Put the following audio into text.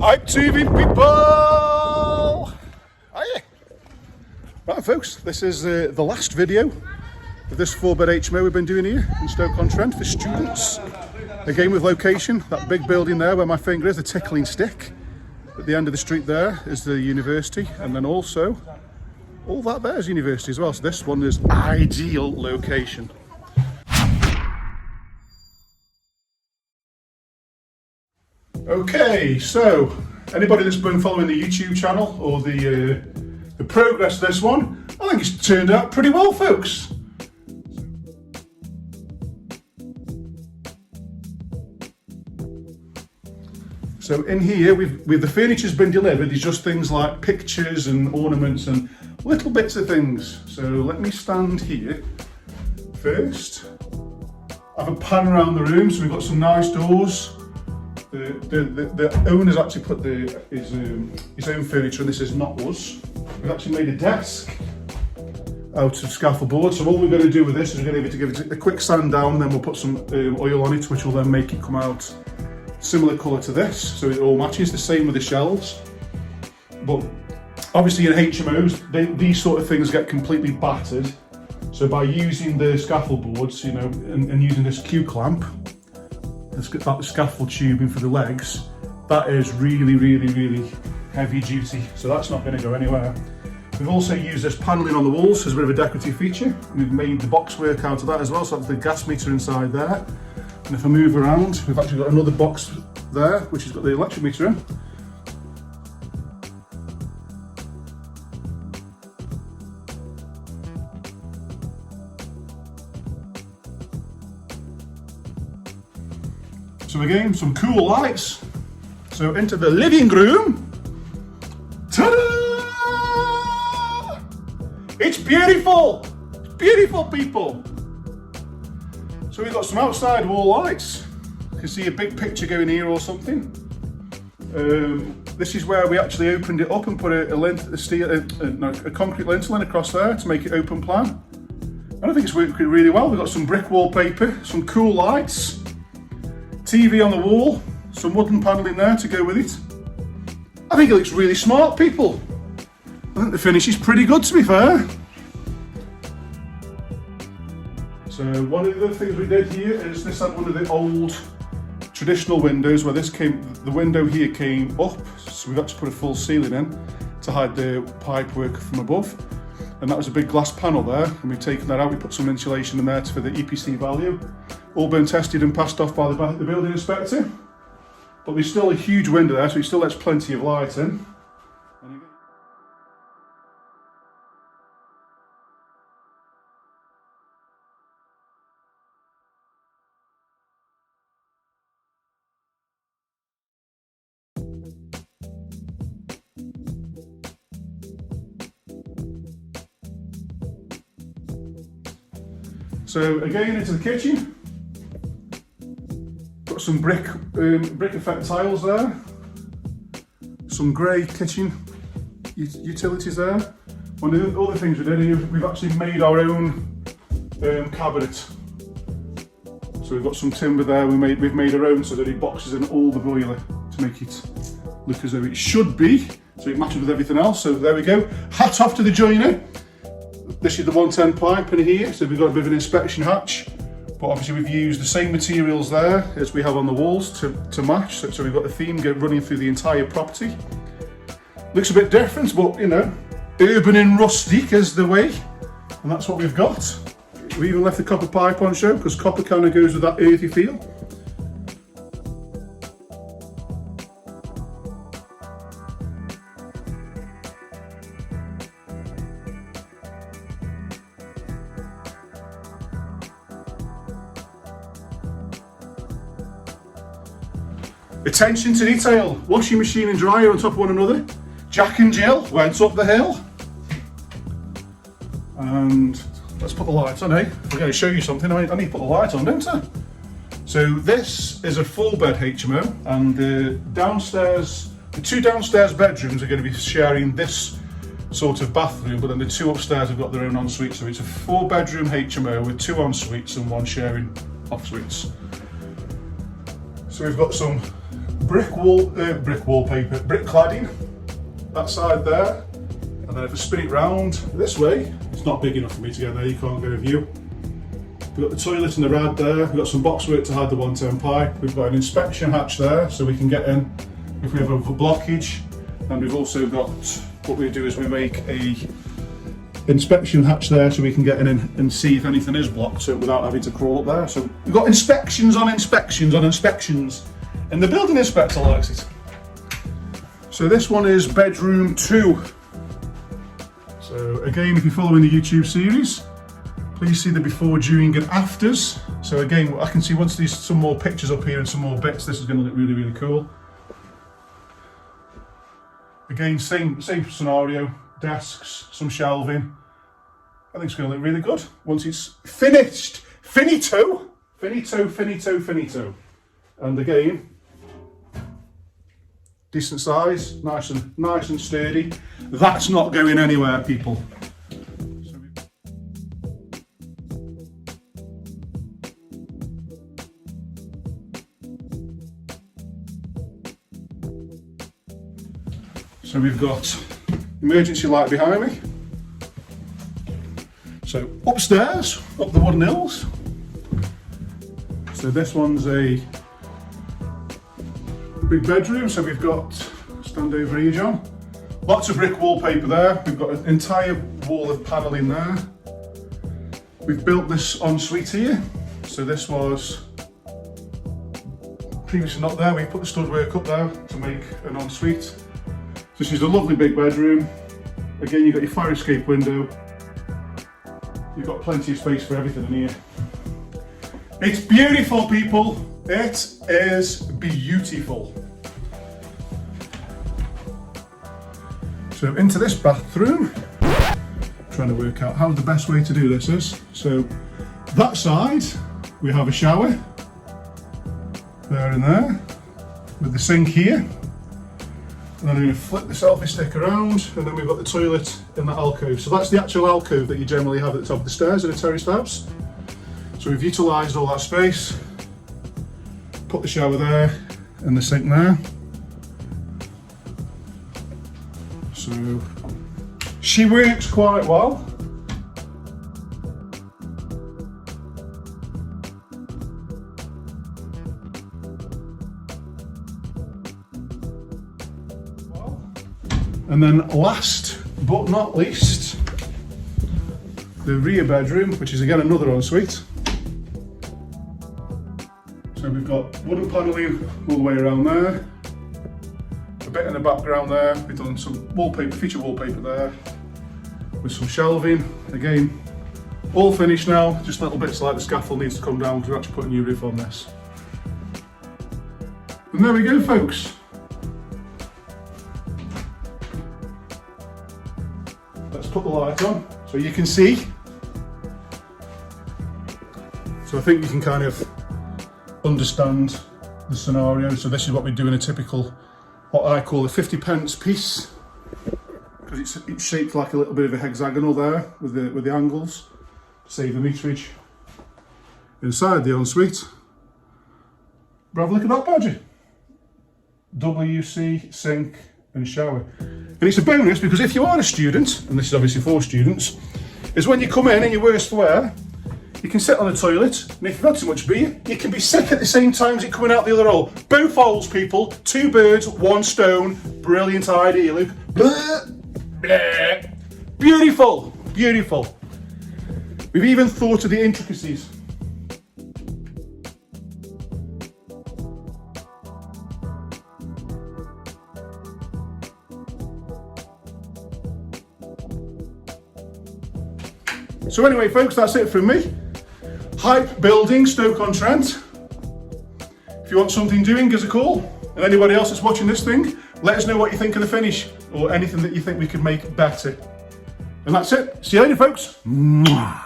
Hi TV people! Hiya! Right folks, this is the last video of this 4-bed HMO we've been doing here in Stoke-on-Trent for students. Again with location, that big building there where my finger is, the tickling stick. At the end of the street there is the university, and then also all that there is university as well. So this one is ideal location. Okay, so anybody that's been following the YouTube channel or the progress of this one, I think it's turned out pretty well, folks. So in here, with the furniture's been delivered, there's just things like pictures and ornaments and little bits of things. So let me stand here first. Have a pan around the room. So we've got some nice doors. The owner's actually put his own furniture, and this is not us. We've actually made a desk out of scaffold board. So all we're going to do with this is we're going to give it a quick sand down, then we'll put some oil on it, which will then make it come out similar colour to this, so it all matches. The same with the shelves. But obviously in HMOs, these sort of things get completely battered. So by using the scaffold boards, you know, and using this Q-clamp, that scaffold tubing for the legs, that is really heavy duty, so that's not going to go anywhere. We've also used this panelling on the walls as a bit of a decorative feature. We've made the box work out of that as well, so that's the gas meter inside there. And if I move around, we've actually got another box there which has got the electric meter in. So again, some cool lights. So into the living room. Ta-da! It's beautiful! It's beautiful, people! So we've got some outside wall lights. You can see a big picture going here or something. This is where we actually opened it up and put a concrete lintel in across there to make it open plan. And I think it's worked really well. We've got some brick wallpaper, some cool lights, TV on the wall, some wooden panelling there to go with it. I think it looks really smart, people. I think the finish is pretty good, to be fair. So one of the things we did here is this had one of the old traditional windows where the window here came up, so we've actually put a full ceiling in to hide the pipework from above. And that was a big glass panel there, and we've taken that out. We put some insulation in there for the EPC value. All been tested and passed off by the building inspector. But there's still a huge window there, so it still lets plenty of light in. So again, into the kitchen. Got some brick effect tiles there. Some grey kitchen utilities there. One of the other things we did here, we've actually made our own cabinet. So we've got some timber there. We've made our own, so that it boxes in all the boiler to make it look as though it should be. So it matches with everything else. So there we go. Hat off to the joiner. This is the 110 pipe in here, so we've got a bit of an inspection hatch, but obviously we've used the same materials there as we have on the walls to match, so we've got the theme running through the entire property. Looks a bit different, but you know, urban and rustic is the way, and that's what we've got. We even left the copper pipe on show, because copper kind of goes with that earthy feel. Attention to detail, washing machine and dryer on top of one another. Jack and Jill went up the hill. And let's put the lights on, eh? We're going to show you something, I need to put the lights on, don't I? So this is a 4-bed HMO, and the two downstairs bedrooms are going to be sharing this sort of bathroom, but then the two upstairs have got their own ensuite, so it's a 4-bedroom HMO with 2 ensuites and 1 sharing off suites. So we've got some brick wallpaper, brick cladding, that side there. And then if I spin it round this way, it's not big enough for me to get there, you can't get a view. We've got the toilet and the rad there, we've got some boxwork to hide the 110 pipe, we've got an inspection hatch there so we can get in if we have a blockage, and we've also got, what we do is we make a inspection hatch there so we can get in and see if anything is blocked so without having to crawl up there. So we've got inspections on inspections on inspections, and the building inspector likes it. So this one is bedroom 2. So again, if you're following the YouTube series, please see the before, during and afters. So again, I can see once there's some more pictures up here and some more bits, this is going to look really, really cool. Again, same scenario, desks, some shelving. I think it's going to look really good once it's finished. Finito. And again, decent size, nice and sturdy. That's not going anywhere, people. So we've got emergency light behind me. So upstairs, up the wooden hills. So this one's a big bedroom. So we've got, stand over here, John. Lots of brick wallpaper there. We've got an entire wall of paneling there. We've built this ensuite here. So this was previously not there. We put the stud-work up there to make an ensuite. So this is a lovely big bedroom. Again, you've got your fire escape window. You've got plenty of space for everything in here. It's beautiful, people. It is beautiful. So into this bathroom, trying to work out how the best way to do this is. So that side, we have a shower, there and there, with the sink here. And then I'm going to flip the selfie stick around, and then we've got the toilet in that alcove. So that's the actual alcove that you generally have at the top of the stairs in a terraced house. So we've utilised all that space, put the shower there and the sink there. So she works quite well. And then last but not least, the rear bedroom, which is again another ensuite. So we've got wooden panelling all the way around there, a bit in the background there. We've done some wallpaper, feature wallpaper there, with some shelving. Again, all finished now, just little bits like the scaffold needs to come down because we're actually putting a new roof on this. And there we go, folks. Let's put the light on so you can see. So I think you can kind of understand the scenario. So this is what we do in a typical, what I call a 50p piece, because it's shaped like a little bit of a hexagonal there with the angles to save the meterage. Inside the ensuite, have a look at that badger. WC, sink and shower. And it's a bonus because if you are a student, and this is obviously for students, is when you come in and you're worse for wear, you can sit on the toilet, and if you've had too much beer, you can be sick at the same time as it coming out the other hole. Both holes, people. 2 birds, 1 stone. Brilliant idea, Luke. Blah, blah. Beautiful, beautiful. We've even thought of the intricacies. So anyway, folks, that's it from me. Hype Building, Stoke-on-Trent. If you want something doing, give us a call. And anybody else that's watching this thing, let us know what you think of the finish or anything that you think we could make better. And that's it. See you later, folks. Mwah.